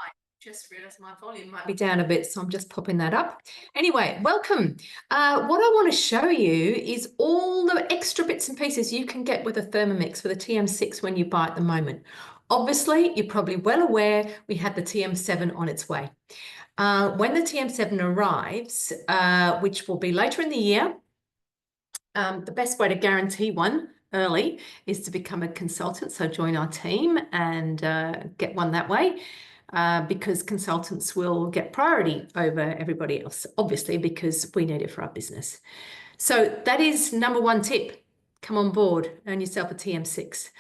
I just realized my volume might be down a bit, so I'm just popping that up. Anyway, welcome. What I want to show you is all the extra bits and pieces you can get with a Thermomix, with a TM6 when you buy at the moment. Obviously, you're probably well aware we had the TM7 on its way. When the TM7 arrives, which will be later in the year, the best way to guarantee one early is to become a consultant. So join our team and get one that way. Because consultants will get priority over everybody else, obviously, because we need it for our business. So that is number one tip. Come on board, earn yourself a TM6.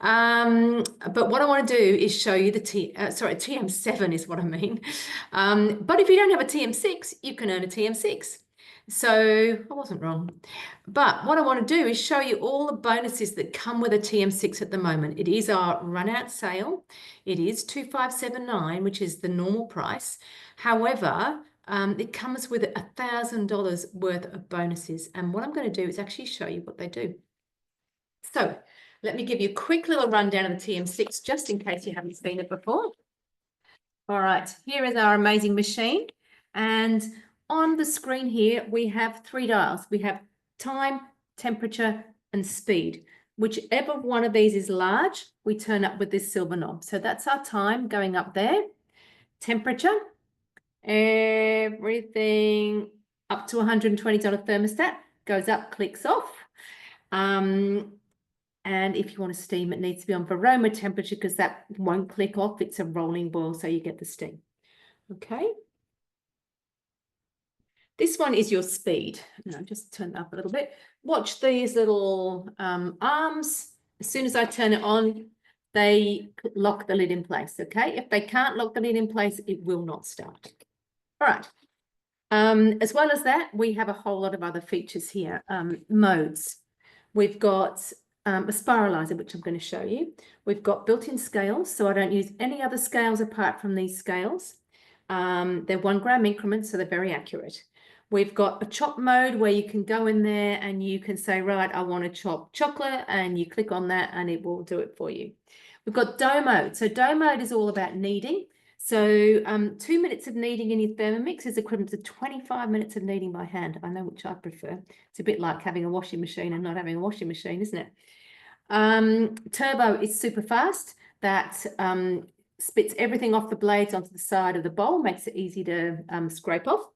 But what I want to do is show you the TM7 is what I mean. But if you don't have a TM6, you can earn a TM6. So I wasn't wrong. But what I want to do is show you all the bonuses that come with a TM6 at the moment. It is our run out sale. It is $2,579, which is the normal price. However, it comes with $1,000 worth of bonuses. And what I'm going to do is actually show you what they do. So let me give you a quick little rundown of the TM6, just in case you haven't seen it before. All right, here is our amazing machine. And on the screen here, we have three dials. We have time, temperature, and speed. Whichever one of these is large, we turn up with this silver knob. So that's our time going up there. Temperature, everything up to $120 thermostat goes up, clicks off. And if you want to steam, it needs to be on Varoma temperature because that won't click off. It's a rolling boil, so you get the steam. Okay. This one is your speed. No, just turn it up a little bit. Watch these little arms. As soon as I turn it on, they lock the lid in place, okay? If they can't lock the lid in place, it will not start. All right. As well as that, we have a whole lot of other features here. Modes. We've got a Spiarlizer, which I'm going to show you. We've got built-in scales, so I don't use any other scales apart from these scales. They're 1 gram increments, so they're very accurate. We've got a chop mode where you can go in there and you can say, right, I want to chop chocolate, and you click on that and it will do it for you. We've got dough mode. So dough mode is all about kneading. So 2 minutes of kneading in your Thermomix is equivalent to 25 minutes of kneading by hand. I know which I prefer. It's a bit like having a washing machine and not having a washing machine, isn't it? Turbo is super fast. That spits everything off the blades onto the side of the bowl, makes it easy to scrape off.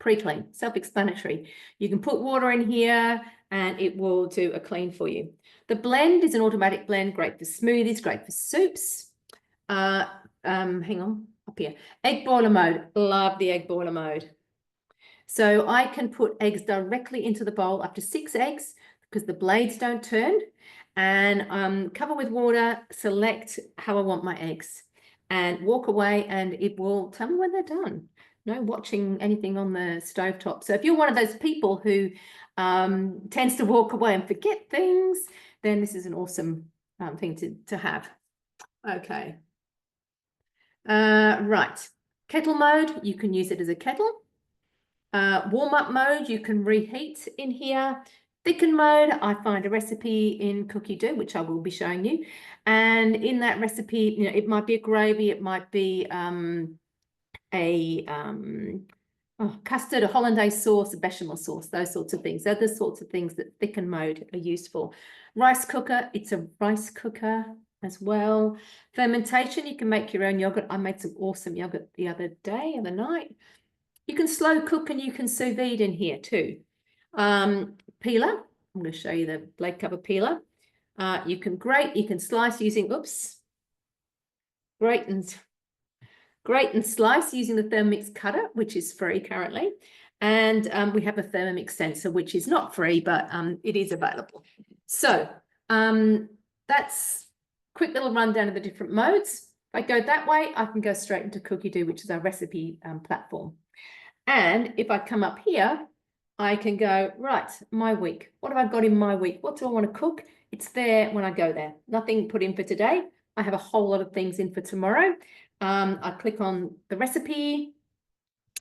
Pre-clean, self-explanatory. You can put water in here and it will do a clean for you. The blend is an automatic blend, great for smoothies, great for soups. Hang on, up here. Egg boiler mode, love the egg boiler mode. So I can put eggs directly into the bowl, up to 6 eggs, because the blades don't turn, and cover with water, select how I want my eggs, and walk away, and it will tell me when they're done. No watching anything on the stovetop. So if you're one of those people who tends to walk away and forget things, then this is an awesome thing to have. Okay. Right. Kettle mode, you can use it as a kettle. Warm-up mode, you can reheat in here. Thicken mode, I find a recipe in Cookidoo, which I will be showing you. And in that recipe, you know, it might be a gravy, it might be custard, a hollandaise sauce, a bechamel sauce, those sorts of things. They're the sorts of things that thicken mode are used for. Rice cooker, it's a rice cooker as well. Fermentation, you can make your own yogurt. I made some awesome yogurt the other night. You can slow cook and you can sous vide in here too. Peeler, I'm going to show you the blade cover peeler. You can grate, you can slice using, grate and slice using the Thermomix Cutter, which is free currently. And we have a Thermomix sensor, which is not free, but it is available. So that's a quick little rundown of the different modes. If I go that way, I can go straight into Cookidoo, which is our recipe platform. And if I come up here, I can go, right, my week. What have I got in my week? What do I want to cook? It's there when I go there. Nothing put in for today. I have a whole lot of things in for tomorrow. I click on the recipe,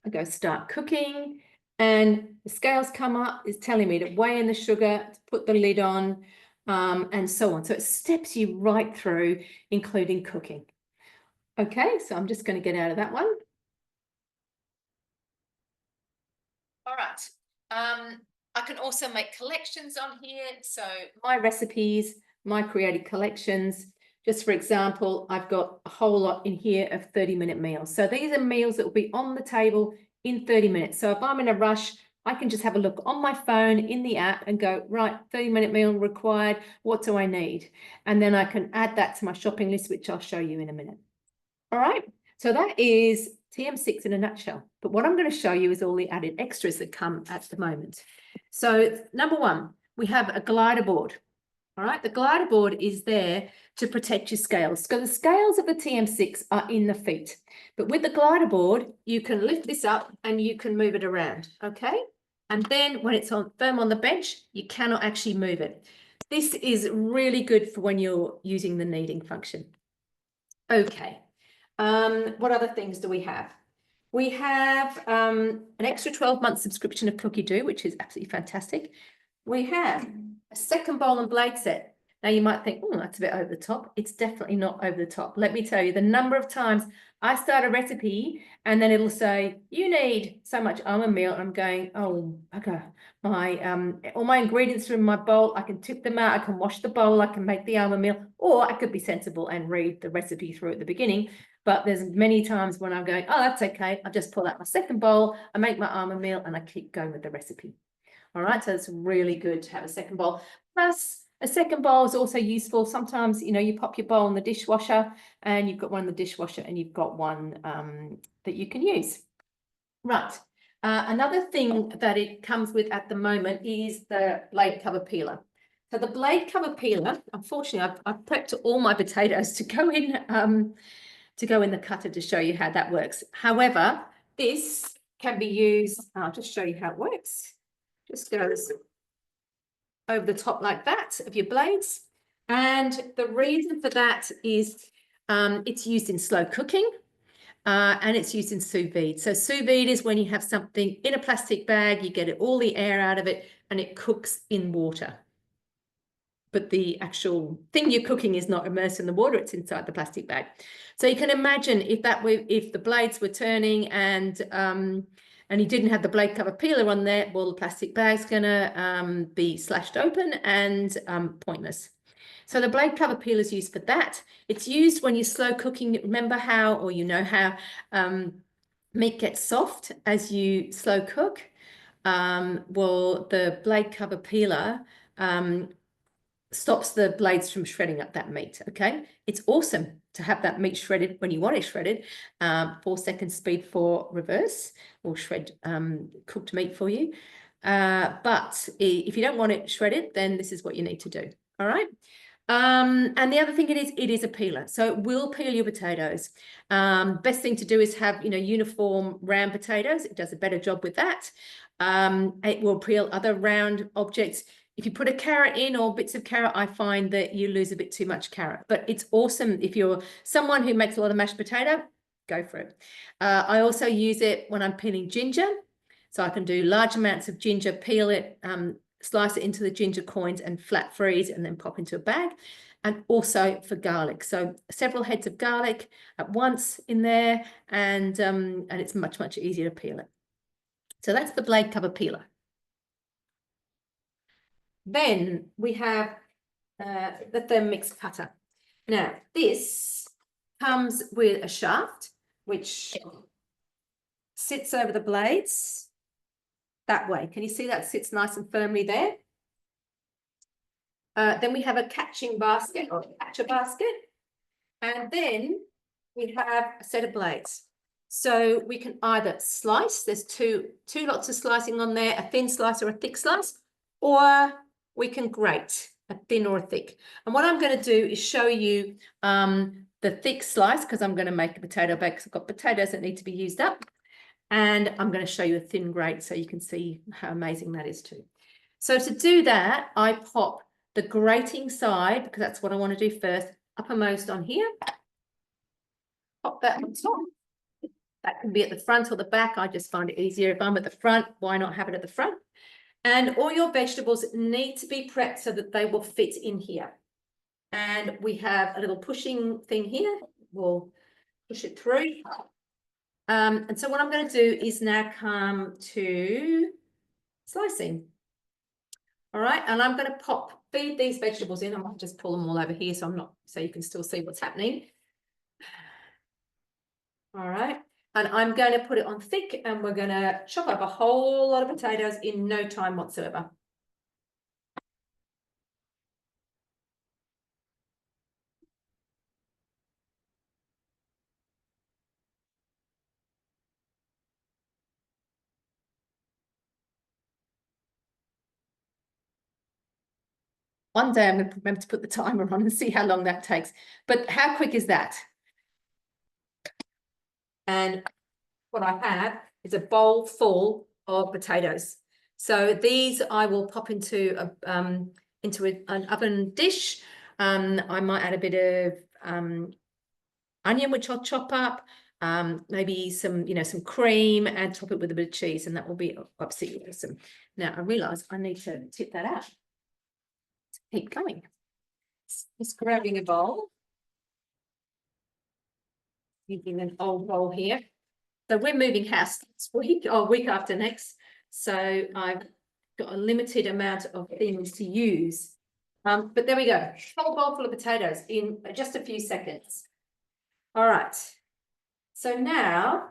I go start cooking, and the scales come up. It's telling me to weigh in the sugar, to put the lid on, and so on. So it steps you right through, including cooking. Okay, so I'm just going to get out of that one. All right. I can also make collections on here. So my recipes, my created collections. Just for example, I've got a whole lot in here of 30-minute meals. So these are meals that will be on the table in 30 minutes. So if I'm in a rush, I can just have a look on my phone in the app and go, right, 30-minute meal required. What do I need? And then I can add that to my shopping list, which I'll show you in a minute. All right. So that is TM6 in a nutshell. But what I'm going to show you is all the added extras that come at the moment. So number one, we have a Gliderboard. All right. The Gliderboard is there to protect your scales. So the scales of the TM6 are in the feet. But with the Gliderboard, you can lift this up and you can move it around. Okay. And then when it's firm on the bench, you cannot actually move it. This is really good for when you're using the kneading function. Okay. What other things do we have? We have an extra 12-month subscription of Cookidoo, which is absolutely fantastic. We have a second bowl and blade set. Now you might think, oh, that's a bit over the top. It's definitely not over the top. Let me tell you, the number of times I start a recipe and then it'll say, you need so much almond meal. And I'm going, oh, okay. All my ingredients are in my bowl. I can tip them out. I can wash the bowl. I can make the almond meal. Or I could be sensible and read the recipe through at the beginning. But there's many times when I'm going, oh, that's okay. I'll just pull out my second bowl. I make my almond meal and I keep going with the recipe. All right, so it's really good to have a second bowl. Plus, a second bowl is also useful. Sometimes, you know, you pop your bowl in the dishwasher and you've got one in the dishwasher and you've got one that you can use. Right. Another thing that it comes with at the moment is the blade cover peeler. So the blade cover peeler, unfortunately, I've prepped all my potatoes to go in the cutter to show you how that works. However, this can be used, I'll just show you how it works. Just goes over the top like that of your blades. And the reason for that is it's used in slow cooking and it's used in sous vide. So sous vide is when you have something in a plastic bag, you get all the air out of it and it cooks in water. But the actual thing you're cooking is not immersed in the water, it's inside the plastic bag. So you can imagine if the blades were turning and you didn't have the blade cover peeler on there, well, the plastic bag's gonna be slashed open and pointless. So the blade cover peeler is used for that. It's used when you're slow cooking. Remember how, or you know how meat gets soft as you slow cook? Well, the blade cover peeler stops the blades from shredding up that meat. Okay, it's awesome to have that meat shredded when you want it shredded. 4-second speed for reverse will shred cooked meat for you. But if you don't want it shredded, then this is what you need to do. All right. And the other thing it is a peeler, so it will peel your potatoes. Best thing to do is have, you know, uniform round potatoes. It does a better job with that. It will peel other round objects. If you put a carrot in or bits of carrot, I find that you lose a bit too much carrot. But it's awesome if you're someone who makes a lot of mashed potato, go for it. I also use it when I'm peeling ginger. So I can do large amounts of ginger, peel it, slice it into the ginger coins and flat freeze and then pop into a bag. And also for garlic. So several heads of garlic at once in there and it's much, much easier to peel it. So that's the blade cover peeler. Then we have the Thermomix cutter. Now, this comes with a shaft, which sits over the blades that way. Can you see that sits nice and firmly there? Then we have a catching basket or catcher basket. And then we have a set of blades. So we can either slice, there's two lots of slicing on there, a thin slice or a thick slice, or we can grate a thin or a thick. And what I'm going to do is show you the thick slice because I'm going to make a potato bag because I've got potatoes that need to be used up. And I'm going to show you a thin grate so you can see how amazing that is too. So to do that, I pop the grating side, because that's what I want to do first, uppermost on here. Pop that on top. That can be at the front or the back. I just find it easier if I'm at the front. Why not have it at the front? And all your vegetables need to be prepped so that they will fit in here. And we have a little pushing thing here. We'll push it through. And so what I'm going to do is now come to slicing. All right, and I'm going to feed these vegetables in. I might just pull them all over here so you can still see what's happening. All right, and I'm going to put it on thick, and we're going to chop up a whole lot of potatoes in no time whatsoever. One day I'm going to remember to put the timer on and see how long that takes. But how quick is that? And what I have is a bowl full of potatoes. So these I will pop into an oven dish. I might add a bit of onion, which I'll chop up, maybe some cream, and top it with a bit of cheese, and that will be absolutely awesome. Now I realise I need to tip that out. Keep going. Just grabbing a bowl. Using an old bowl here. So we're moving house this week or week after next. So I've got a limited amount of things to use. But there we go. Whole bowl full of potatoes in just a few seconds. All right. So now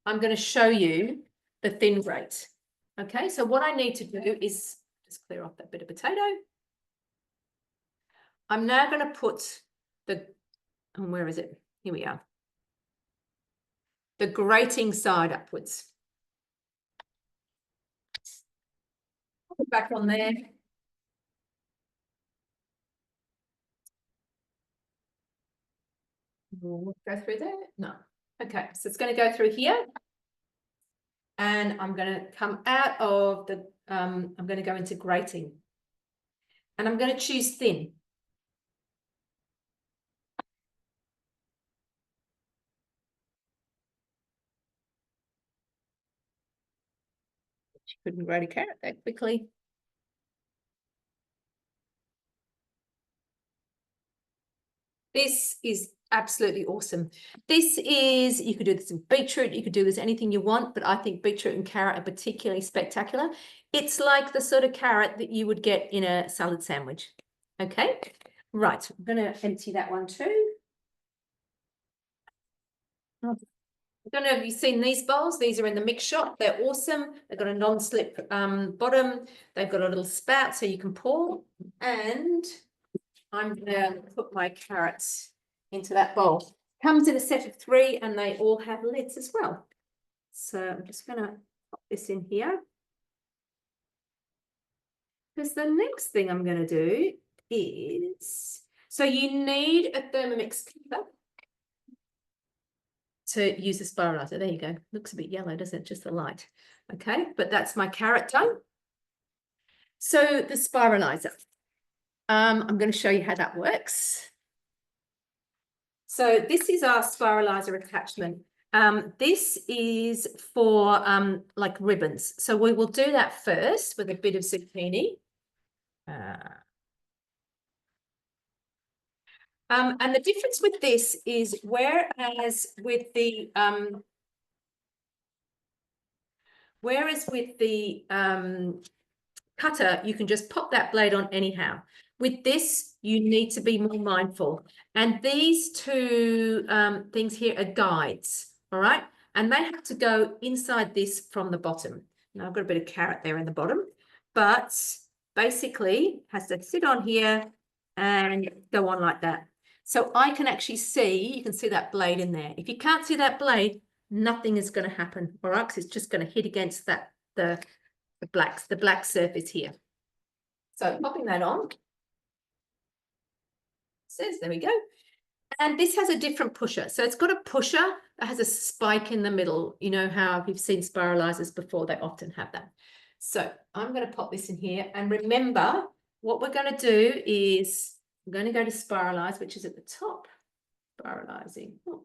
I'm going to show you the thin grate. Okay, so what I need to do is just clear off that bit of potato. I'm now going to put where is it? Here we are. The grating side upwards. Put it back on there. We'll go through there? No. Okay, so it's going to go through here. And I'm going to come out of I'm going to go into grating. And I'm going to choose thin. Couldn't grate a carrot that quickly. This is absolutely awesome. You could do this in beetroot, you could do this anything you want, but I think beetroot and carrot are particularly spectacular. It's like the sort of carrot that you would get in a salad sandwich. Okay, right, I'm going to empty that one too. I don't know if you've seen these bowls. These are in the mix shop. They're awesome. They've got a non-slip bottom. They've got a little spout so you can pour. And I'm going to put my carrots into that bowl. Comes in a set of 3 and they all have lids as well. So I'm just going to pop this in here. Because the next thing I'm going to do is, so you need a Thermomix cutter to use the Spiarlizer. There you go. Looks a bit yellow, doesn't it? Just the light. Okay, but that's my carrot done. So the Spiarlizer. I'm going to show you how that works. So this is our Spiarlizer attachment. This is for like ribbons. So we will do that first with a bit of zucchini. And the difference with this is whereas with the cutter, you can just pop that blade on anyhow. With this, you need to be more mindful. And these two things here are guides, all right? And they have to go inside this from the bottom. Now I've got a bit of carrot there in the bottom, but basically has to sit on here and go on like that. So I can actually see, you can see that blade in there. If you can't see that blade, nothing is going to happen, all right? Because it's just going to hit against that the black surface here. So popping that on. Says, there we go. And this has a different pusher. So it's got a pusher that has a spike in the middle. You know how you've seen Spiarlizers before, they often have that. So I'm going to pop this in here. And remember, what we're going to do is I'm going to go to Spiarlize, which is at the top. Spiarlizing. Oh.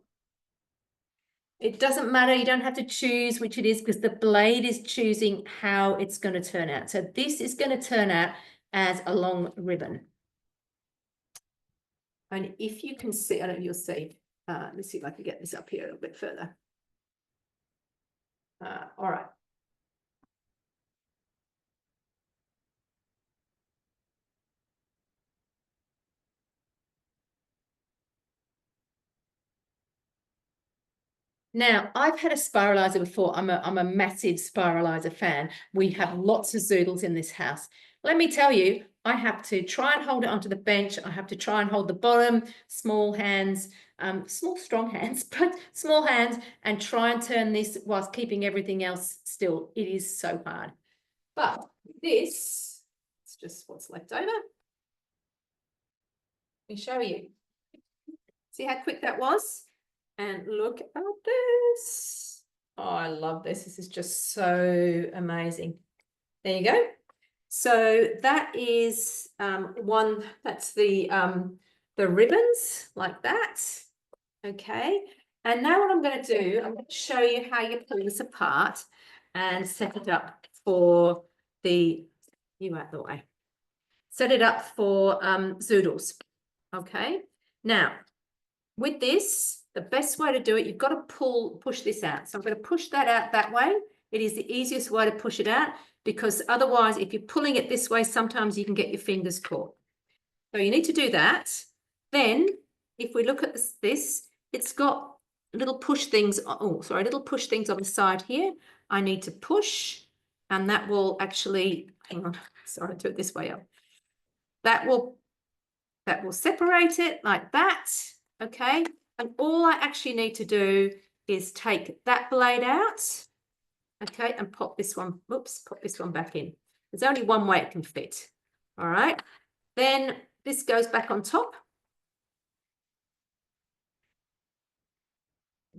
It doesn't matter. You don't have to choose which it is because the blade is choosing how it's going to turn out. So this is going to turn out as a long ribbon. And if you can see, I don't know if you'll see, Let's see if I can get this up here a little bit further. All right. Now, I've had a spiralizer before. I'm a massive spiralizer fan. We have lots of zoodles in this house. Let me tell you, I have to try and hold it onto the bench. I have to try and hold the bottom, small hands, small, strong hands, but small hands, and try and turn this whilst keeping everything else still. It is so hard. But this, it's just what's left over. Let me show you. See how quick that was? And look at this. Oh, I love this. This is just so amazing. There you go. So that is one, that's the ribbons like that. Okay. And now what I'm going to do, I'm going to show you how you pull this apart and set it up for the, you out the way. Set it up for zoodles. Okay. Now, with this, the best way to do it, you've got to push this out. So I'm going to push that out that way. It is the easiest way to push it out, because otherwise, if you're pulling it this way, sometimes you can get your fingers caught. So you need to do that. Then, if we look at this, it's got little push things. Oh, sorry, little push things on the side here. I need to push, and that will actually, hang on, sorry, I'll do it this way up. That will separate it like that. Okay, and all I actually need to do is take that blade out, okay, and pop this one, oops, pop this one back in. There's only one way it can fit. All right, then this goes back on top.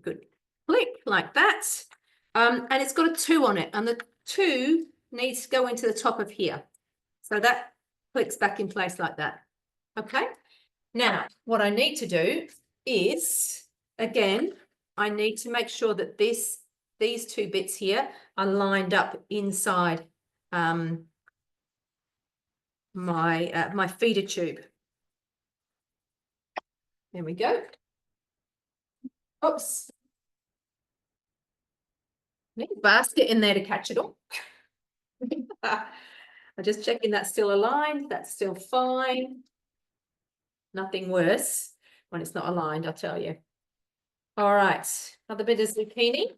Good, click like that. And it's got a 2 on it, and the 2 needs to go into the top of here. So that clicks back in place like that. Okay, now what I need to do is, again, I need to make sure that these 2 bits here are lined up inside my feeder tube. There we go. Oops. Need a basket in there to catch it all. I'm just checking that's still aligned. That's still fine. Nothing worse when it's not aligned, I'll tell you. All right, another bit of zucchini.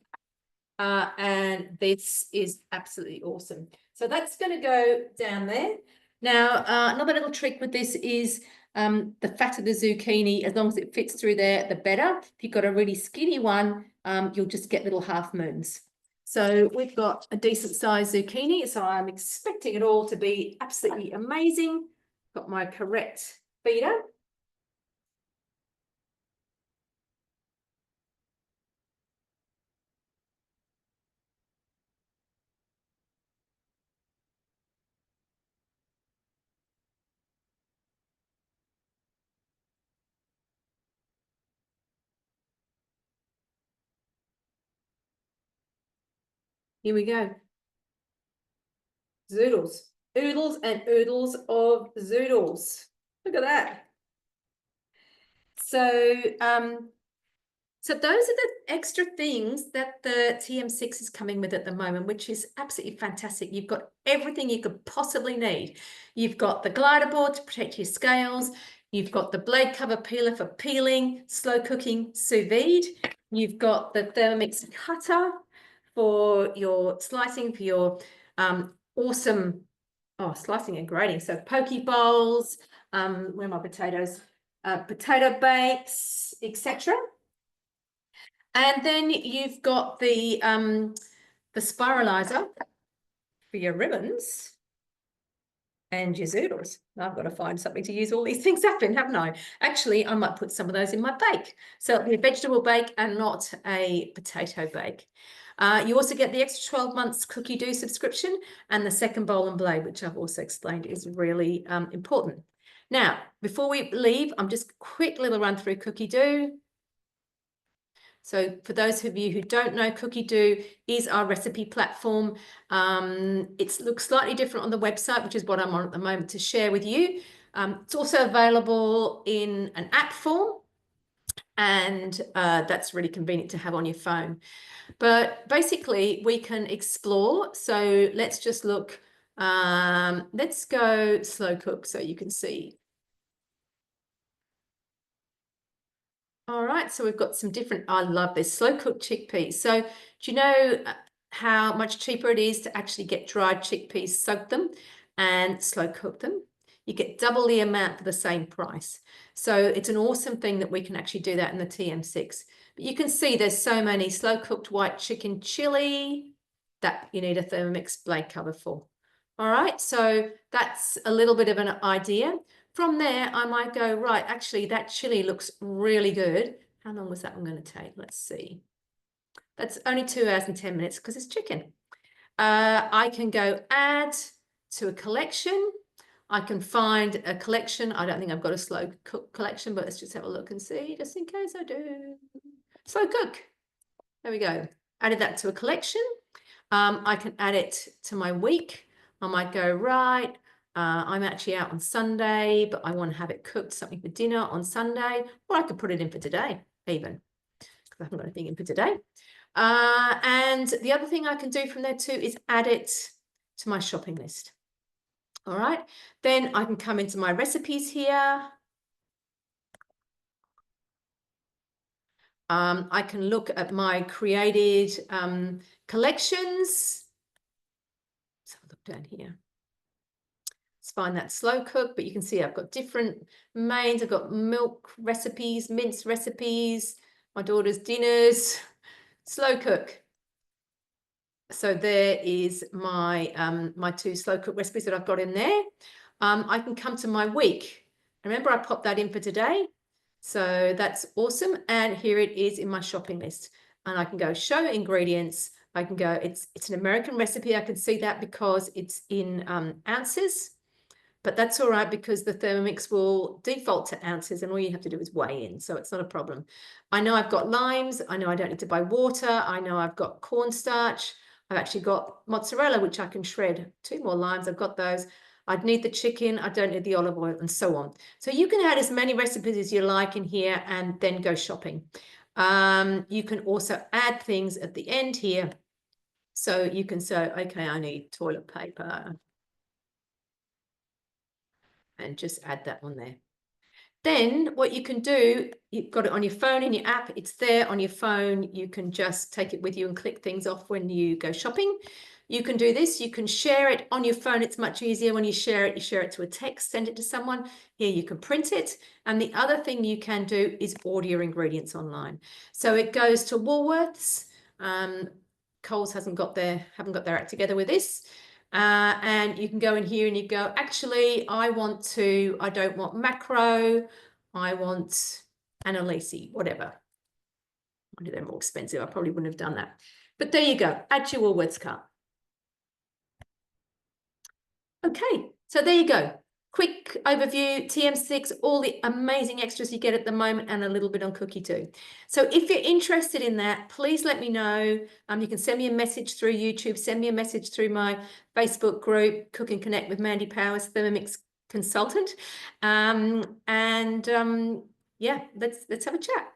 And this is absolutely awesome. So that's going to go down there. Now, another little trick with this is the fatter the zucchini, as long as it fits through there, the better. If you've got a really skinny one, you'll just get little half moons. So we've got a decent sized zucchini, so I'm expecting it all to be absolutely amazing. Got my correct feeder. Here we go. Zoodles. Oodles and oodles of zoodles. Look at that. So, so those are the extra things that the TM6 is coming with at the moment, which is absolutely fantastic. You've got everything you could possibly need. You've got the Gliderboard to protect your scales. You've got the blade cover peeler for peeling, slow cooking, sous vide. You've got the Thermomix Cutter for your slicing, for your awesome, slicing and grating. So poke bowls, where are my potatoes? Potato bakes, etc. And then you've got the spiralizer for your ribbons and your zoodles. I've got to find something to use all these things up in, haven't I? Actually, I might put some of those in my bake. So it'll be a vegetable bake and not a potato bake. You also get the extra 12 months Cookidoo subscription and the second bowl and blade, which I've also explained is really important. Now, before we leave, I'm just quick little run through Cookidoo. So for those of you who don't know, Cookidoo is our recipe platform. It looks slightly different on the website, which is what I'm on at the moment to share with you. It's also available in an app form. And that's really convenient to have on your phone. But basically, we can explore. So let's just look. Let's go slow cook so you can see. All right, so we've got some different, I love this, slow cooked chickpeas. So do you know how much cheaper it is to actually get dried chickpeas, soak them and slow cook them? You get double the amount for the same price. So it's an awesome thing that we can actually do that in the TM6. But you can see there's so many slow cooked white chicken chili that you need a Thermomix blade cover for. All right, so that's a little bit of an idea. From there, I might go, right, actually, that chili looks really good. How long was that one going to take? Let's see. That's only 2 hours and 10 minutes because it's chicken. I can go add to a collection. I can find a collection. I don't think I've got a slow cook collection, but let's just have a look and see, just in case I do. Slow cook. There we go. Added that to a collection. I can add it to my week. I might go, right, I'm actually out on Sunday, but I want to have it cooked, something for dinner on Sunday, or I could put it in for today, even, because I haven't got anything in for today. And the other thing I can do from there too is add it to my shopping list. All right, then I can come into my recipes here. I can look at my created collections. Let's have a look down here. Let's find that slow cook, but you can see I've got different mains. I've got milk recipes, mince recipes, my daughter's dinners, slow cook. So there is my my 2 slow cook recipes that I've got in there. I can come to my week. Remember, I popped that in for today. So that's awesome. And here it is in my shopping list. And I can go show ingredients. I can go, it's an American recipe. I can see that because it's in ounces. But that's all right because the Thermomix will default to ounces and all you have to do is weigh in. So it's not a problem. I know I've got limes. I know I don't need to buy water. I know I've got cornstarch. I've actually got mozzarella, which I can shred. 2 more limes. I've got those. I'd need the chicken. I don't need the olive oil and so on. So you can add as many recipes as you like in here and then go shopping. You can also add things at the end here. So you can say, okay, I need toilet paper. And just add that on there. Then what you can do, you've got it on your phone in your app, it's there on your phone. You can just take it with you and click things off when you go shopping. You can do this, you can share it on your phone. It's much easier when you share it to a text, send it to someone. Here you can print it. And the other thing you can do is order your ingredients online. So it goes to Woolworths. Coles haven't got their act together with this. And you can go in here and you go, actually, I don't want macro, I want Annalise, whatever. I know they're more expensive. I probably wouldn't have done that. But there you go, add your Woolworths cart. Okay, so there you go. Quick overview, TM6, all the amazing extras you get at the moment and a little bit on Cookidoo. So if you're interested in that, please let me know. You can send me a message through YouTube, send me a message through my Facebook group, Cook and Connect with Mandy Powers, Thermomix Consultant. Yeah, let's have a chat.